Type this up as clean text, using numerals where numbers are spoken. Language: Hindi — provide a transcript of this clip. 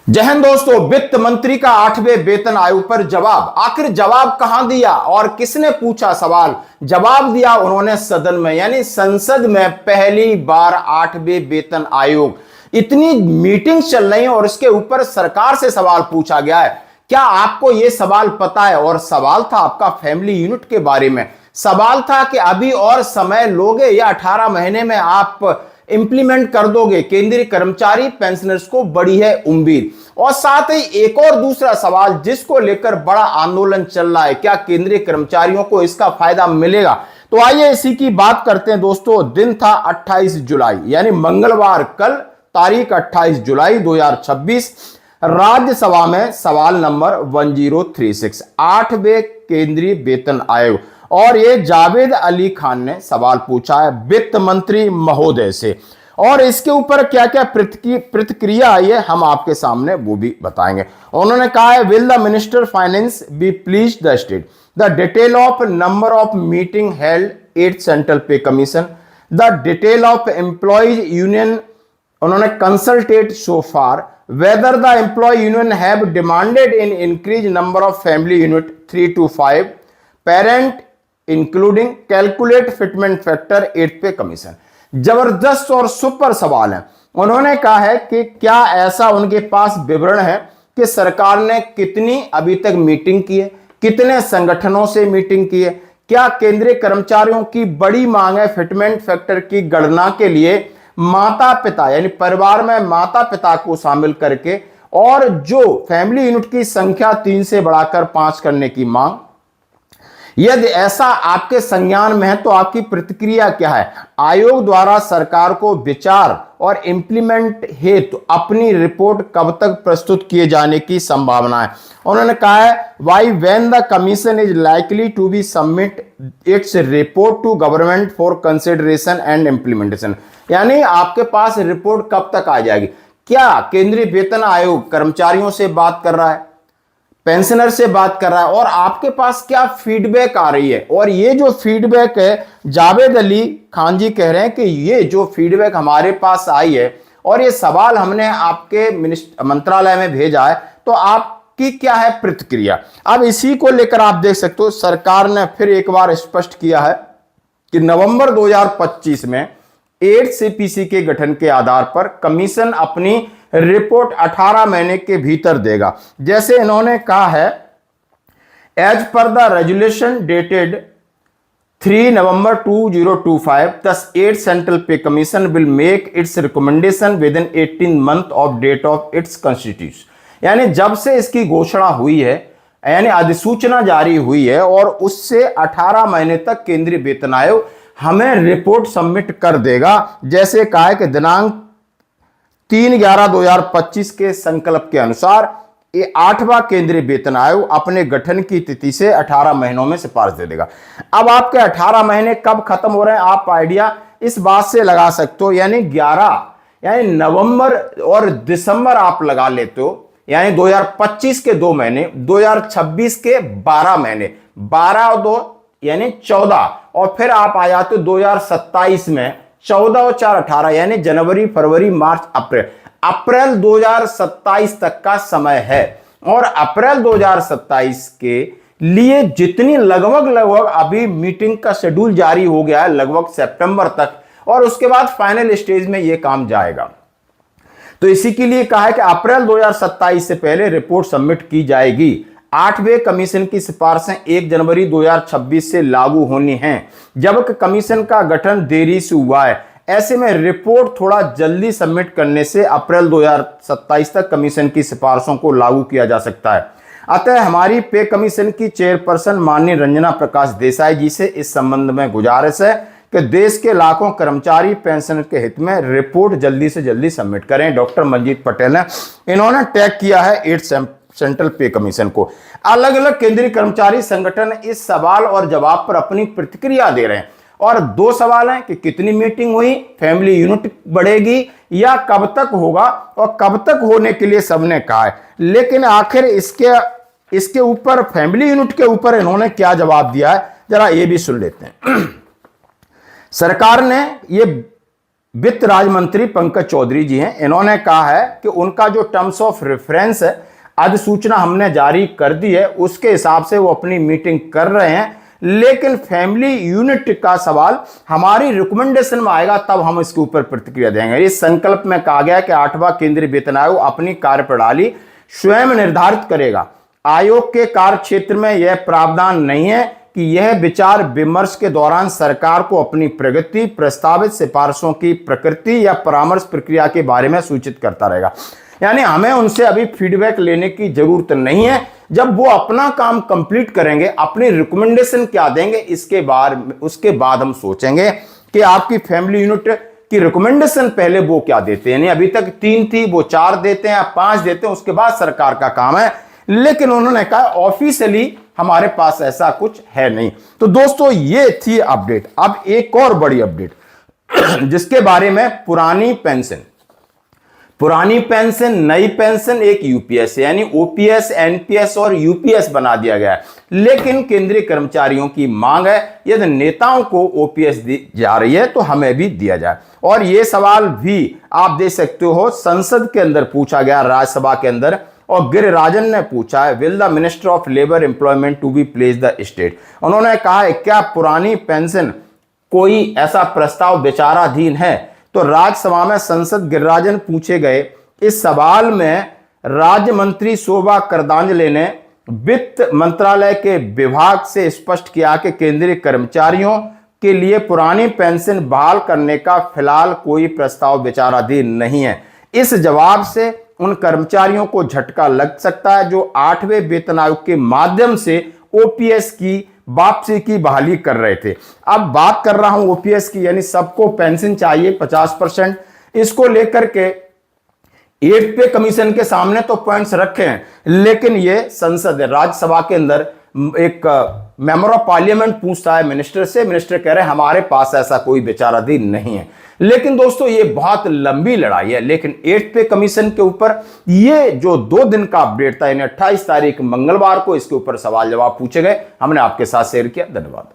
जय हिंद दोस्तों। वित्त मंत्री का 8वें वेतन आयोग पर जवाब। आखिर जवाब कहां दिया और किसने पूछा सवाल? जवाब दिया उन्होंने सदन में, यानी संसद में पहली बार 8वें वेतन आयोग। इतनी मीटिंग चल रही है और इसके ऊपर सरकार से सवाल पूछा गया है। क्या आपको यह सवाल पता है? और सवाल था आपका फैमिली यूनिट के बारे में। सवाल था कि अभी और समय लोगे या 18 महीने में आप इंप्लीमेंट कर दोगे? केंद्रीय कर्मचारी पेंशनर्स को बड़ी है उम्मीद। और साथ ही एक और दूसरा सवाल जिसको लेकर बड़ा आंदोलन चल रहा है, क्या केंद्रीय कर्मचारियों को इसका फायदा मिलेगा? तो आइए इसी की बात करते हैं दोस्तों। दिन था 28 जुलाई यानी मंगलवार, कल तारीख 28 जुलाई 2026। राज्यसभा में सवाल नंबर 1036, 8वें केंद्रीय वेतन आयोग। और ये जावेद अली खान ने सवाल पूछा है वित्त मंत्री महोदय से। और इसके ऊपर क्या क्या प्रतिक्रिया आई है हम आपके सामने वो भी बताएंगे। उन्होंने कहा है, will the minister finance be please the state the detail of number of meeting held at central pay commission, the detail of employees union उन्होंने consulted so far, whether the employee union have demanded in increase number of family unit 3 to 5 parent including calculate fitment factor 8 pay commission. जबरदस्त और सुपर सवाल है। उन्होंने कहा है कि क्या ऐसा उनके पास विवरण है कि सरकार ने कितनी अभी तक मीटिंग की है, कितने संगठनों से मीटिंग की है, क्या केंद्रीय कर्मचारियों की बड़ी मांग है फिटमेंट फैक्टर की गणना के लिए माता पिता यानी परिवार में माता पिता को शामिल करके, और जो फैमिली यूनिट की संख्या 3 से बढ़ाकर 5 करने की मांग। यदि ऐसा आपके संज्ञान में है तो आपकी प्रतिक्रिया क्या है? आयोग द्वारा सरकार को विचार और इंप्लीमेंट हेतु अपनी रिपोर्ट कब तक प्रस्तुत किए जाने की संभावना है? उन्होंने कहा है, why when the commission is likely to be submit its report to government for consideration and implementation. यानी आपके पास रिपोर्ट कब तक आ जाएगी? क्या केंद्रीय वेतन आयोग कर्मचारियों से बात कर रहा है, पेंशनर से बात कर रहा है, और आपके पास क्या फीडबैक आ रही है? और ये जो फीडबैक है, जावेद अली खान जी कह रहे हैं कि ये जो फीडबैक हमारे पास आई है और ये सवाल हमने आपके मंत्रालय में भेजा है, तो आपकी क्या है प्रतिक्रिया? अब इसी को लेकर आप देख सकते हो, सरकार ने फिर एक बार स्पष्ट किया है कि नवंबर 2025 में 8 सीपीसी के गठन के आधार पर कमीशन अपनी रिपोर्ट 18 महीने के भीतर देगा। जैसे इन्होंने कहा है, as per the resolution dated 3 November 2025 thus 8 central pay commission will make its recommendation within 18 month of date of its constitution. यानी जब से इसकी घोषणा हुई है, यानी अधिसूचना जारी हुई है, और उससे 18 महीने तक केंद्रीय वेतन आयोग हमें रिपोर्ट सबमिट कर देगा। जैसे कहा है कि दिनांक 3/11/2025 के संकल्प के अनुसार ये 8वां केंद्रीय वेतन आयोग अपने गठन की तिथि से 18 महीनों में सिफारिश दे देगा। अब आपके 18 महीने कब खत्म हो रहे हैं, आप आइडिया इस बात से लगा सकते हो, यानी 11 यानी नवंबर और दिसंबर आप लगा लेते हो, यानी 2025 के 2 महीने, 2026 के 12 महीने, 12 और 2 यानी 14, और फिर आप आ जाते हो 2027 में 14 और 4 18, यानी जनवरी फरवरी मार्च अप्रैल 2027 तक का समय है। और अप्रैल 2027 के लिए जितनी लगभग अभी मीटिंग का शेड्यूल जारी हो गया है, लगभग सितंबर तक, और उसके बाद फाइनल स्टेज में यह काम जाएगा। तो इसी के लिए कहा है कि अप्रैल 2027 से पहले रिपोर्ट सबमिट की जाएगी। 8वें कमीशन की सिफारिशें 1 जनवरी 2026 से लागू होनी हैं, जबकि कमीशन का गठन देरी से हुआ है। ऐसे में रिपोर्ट थोड़ा जल्दी सबमिट करने से अप्रैल 2027 तक कमीशन की सिफारिशों को लागू किया जा सकता है। अतः हमारी पे कमीशन की चेयरपर्सन माननीय रंजना प्रकाश देसाई जी से इस संबंध में गुजारिश है कि देश के लाखों कर्मचारी पेंशन के हित में रिपोर्ट जल्दी से जल्दी सबमिट करें। डॉक्टर मंजीत पटेल ने इन्होंने टैग किया है 8 सेंट्रल पे कमीशन को। अलग अलग केंद्रीय कर्मचारी संगठन इस सवाल और जवाब पर अपनी प्रतिक्रिया दे रहे हैं। और 2 सवाल हैं कि कितनी मीटिंग हुई, फैमिली यूनिट बढ़ेगी या कब तक होगा, और कब तक होने के लिए सबने कहा है। लेकिन आखिर इसके ऊपर फैमिली यूनिट के ऊपर इन्होंने क्या जवाब दिया है, जरा ये भी सुन लेते हैं। सरकार ने ये वित्त राज्य मंत्री पंकज चौधरी जी हैं। इन्होंने कहा है कि उनका जो टर्म्स ऑफ रेफरेंस है, अधिसूचना हमने जारी कर दी है, उसके हिसाब से वो अपनी मीटिंग कर रहे हैं, लेकिन फैमिली यूनिट का सवाल हमारी रिकमेंडेशन में आएगा तब हम इसके ऊपर प्रतिक्रिया देंगे। इस संकल्प में कहा गया है कि 8वां केंद्रीय वेतन आयोग अपनी कार्यप्रणाली स्वयं निर्धारित करेगा। आयोग के कार्य क्षेत्र में यह प्रावधान नहीं है कि यह विचार विमर्श के दौरान सरकार को अपनी प्रगति, प्रस्तावित सिफारिशों की प्रकृति या परामर्श प्रक्रिया के बारे में सूचित करता रहेगा। यानी हमें उनसे अभी फीडबैक लेने की जरूरत नहीं है। जब वो अपना काम कंप्लीट करेंगे, अपनी रिकमेंडेशन क्या देंगे, उसके बाद हम सोचेंगे कि आपकी फैमिली यूनिट की रिकमेंडेशन पहले वो क्या देते हैं। अभी तक 3 थी, वो 4 देते हैं या 5 देते हैं, उसके बाद सरकार का काम है। लेकिन उन्होंने कहा ऑफिशियली हमारे पास ऐसा कुछ है नहीं। तो दोस्तों ये थी अपडेट। अब एक और बड़ी अपडेट जिसके बारे में पुरानी पेंशन, नई पेंशन, एक यूपीएस यानी ओपीएस, एनपीएस और यूपीएस बना दिया गया है। लेकिन केंद्रीय कर्मचारियों की मांग है यदि नेताओं को ओपीएस दी जा रही है तो हमें भी दिया जाए। और यह सवाल भी आप देख सकते हो संसद के अंदर पूछा गया, राज्यसभा के अंदर, और गिरिराजन ने पूछा है, will the minister of labour employment to be place the state. उन्होंने कहा है क्या पुरानी पेंशन कोई ऐसा प्रस्ताव विचाराधीन है। तो राज्यसभा में सांसद गिरिराजन पूछे गए इस सवाल में राज्य मंत्री शोभा करंदलाजे ने वित्त मंत्रालय के विभाग से स्पष्ट किया कि केंद्रीय कर्मचारियों के लिए पुरानी पेंशन बहाल करने का फिलहाल कोई प्रस्ताव विचाराधीन नहीं है। इस जवाब से उन कर्मचारियों को झटका लग सकता है जो 8वें वेतन आयोग के माध्यम से ओपीएस की वापसी की बहाली कर रहे थे। अब बात कर रहा हूं ओपीएस की, यानी सबको पेंशन चाहिए 50%। इसको लेकर के 8 पे कमीशन के सामने तो पॉइंट्स रखे हैं, लेकिन ये संसद राज्यसभा के अंदर एक मेंबर ऑफ पार्लियामेंट पूछता है मिनिस्टर से, मिनिस्टर कह रहे हैं हमारे पास ऐसा कोई विचाराधीन नहीं है। लेकिन दोस्तों ये बहुत लंबी लड़ाई है। लेकिन 8 पे कमीशन के ऊपर ये जो 2 दिन का अपडेट था, यानी 28 तारीख मंगलवार को इसके ऊपर सवाल जवाब पूछे गए, हमने आपके साथ शेयर किया। धन्यवाद।